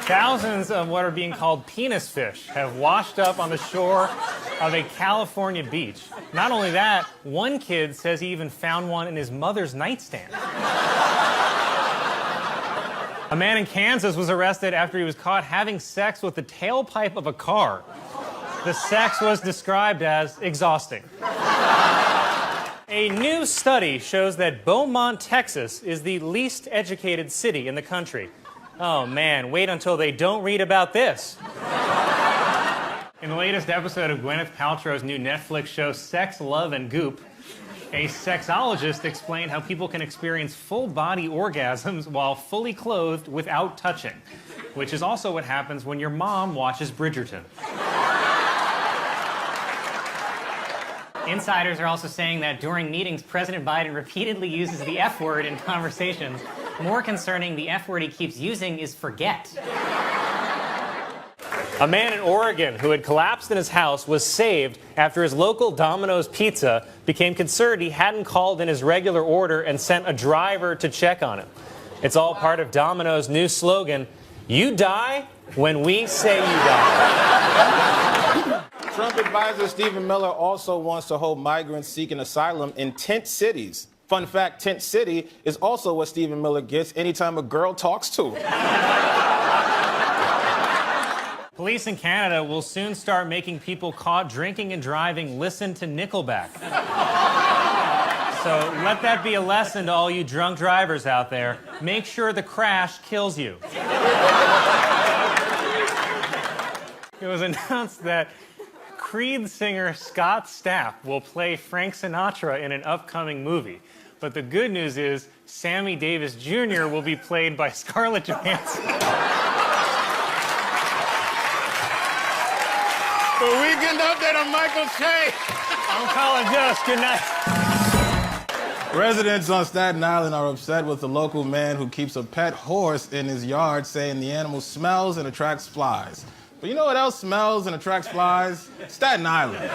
Thousands of what are being called penis fish have washed up on the shore of a California beach. Not only that, one kid says he even found one in his mother's nightstand. A man in Kansas was arrested after he was caught having sex with the tailpipe of a car. The sex was described as exhausting. A new study shows that Beaumont, Texas is the least educated city in the country. Oh man, wait until they don't read about this. In the latest episode of Gwyneth Paltrow's new Netflix show Sex, Love, and Goop, a sexologist explained how people can experience full-body orgasms while fully clothed without touching, which is also what happens when your mom watches Bridgerton. Insiders are also saying that during meetings, President Biden repeatedly uses the F word in conversations. More concerning, the F word he keeps using is forget. A man in Oregon who had collapsed in his house was saved after his local Domino's Pizza became concerned he hadn't called in his regular order and sent a driver to check on him. It's all part of Domino's new slogan, "You die when we say you die." Trump advisor Stephen Miller also wants to hold migrants seeking asylum in tent cities. Fun fact, tent city is also what Stephen Miller gets anytime a girl talks to him. Police in Canada will soon start making people caught drinking and driving listen to Nickelback. So let that be a lesson to all you drunk drivers out there. Make sure the crash kills you. It was announced that Creed singer Scott Stapp will play Frank Sinatra in an upcoming movie. But the good news is Sammy Davis Jr. will be played by Scarlett Johansson. For a weekend update on Michael Che. I'm Colin Jost. Good night. Residents on Staten Island are upset with the local man who keeps a pet horse in his yard, saying the animal smells and attracts flies. But you know what else smells and attracts flies? Staten Island.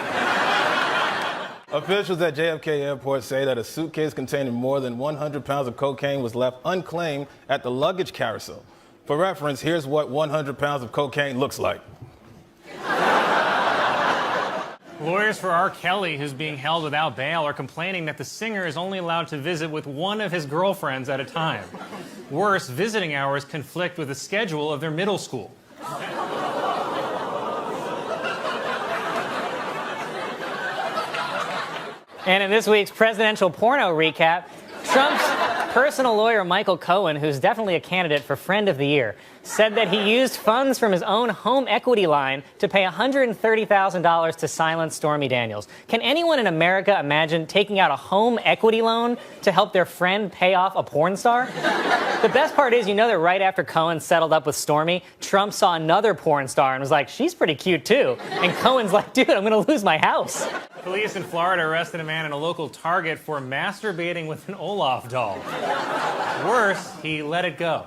Officials at JFK Airport say that a suitcase containing more than 100 pounds of cocaine was left unclaimed at the luggage carousel. For reference, here's what 100 pounds of cocaine looks like. Lawyers for R. Kelly, who's being held without bail, are complaining that the singer is only allowed to visit with one of his girlfriends at a time. Worse, visiting hours conflict with the schedule of their middle school. And in this week's presidential porno recap, Trump's personal lawyer Michael Cohen, who's definitely a candidate for Friend of the Year, said that he used funds from his own home equity line to pay $130,000 to silence Stormy Daniels. Can anyone in America imagine taking out a home equity loan to help their friend pay off a porn star? The best part is, you know that right after Cohen settled up with Stormy, Trump saw another porn star and was like, she's pretty cute too. And Cohen's like, dude, I'm gonna lose my house. Police in Florida arrested a man in a local Target for masturbating with an Olaf doll. Worse, he let it go.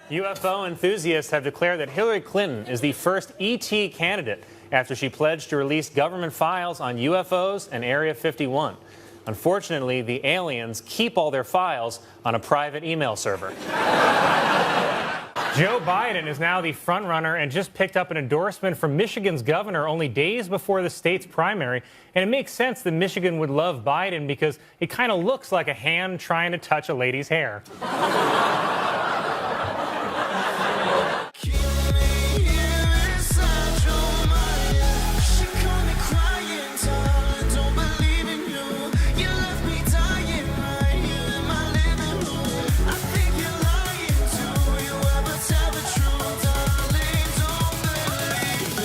UFO enthusiasts have declared that Hillary Clinton is the first ET candidate after she pledged to release government files on UFOs and Area 51. Unfortunately, the aliens keep all their files on a private email server. Joe Biden is now the frontrunner and just picked up an endorsement from Michigan's governor only days before the state's primary. And it makes sense that Michigan would love Biden because it kind of looks like a hand trying to touch a lady's hair.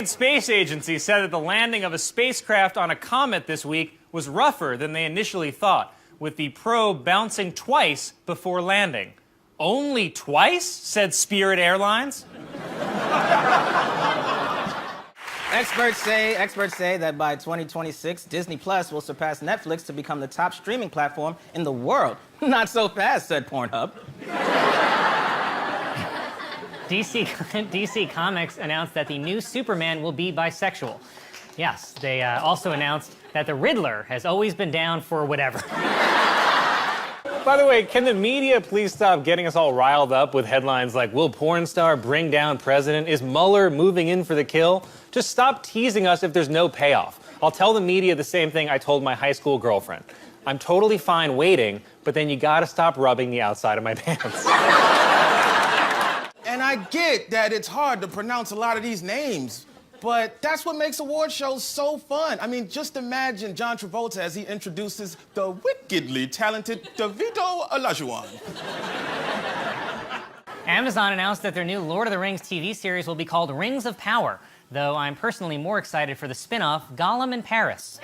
Space Agency said that the landing of a spacecraft on a comet this week was rougher than they initially thought, with the probe bouncing twice before landing. Only twice? Said Spirit Airlines. Experts say that by 2026, Disney Plus will surpass Netflix to become the top streaming platform in the world. Not so fast, said Pornhub. DC Comics announced that the new Superman will be bisexual. Yes, they also announced that the Riddler has always been down for whatever. By the way, can the media please stop getting us all riled up with headlines like, will porn star bring down president? Is Mueller moving in for the kill? Just stop teasing us if there's no payoff. I'll tell the media the same thing I told my high school girlfriend. I'm totally fine waiting, but then you gotta stop rubbing the outside of my pants. And I get that it's hard to pronounce a lot of these names, but that's what makes award shows so fun. I mean, just imagine John Travolta as he introduces the wickedly talented DeVito Olajuwon. Amazon announced that their new Lord of the Rings TV series will be called Rings of Power, though I'm personally more excited for the spin-off Gollum in Paris.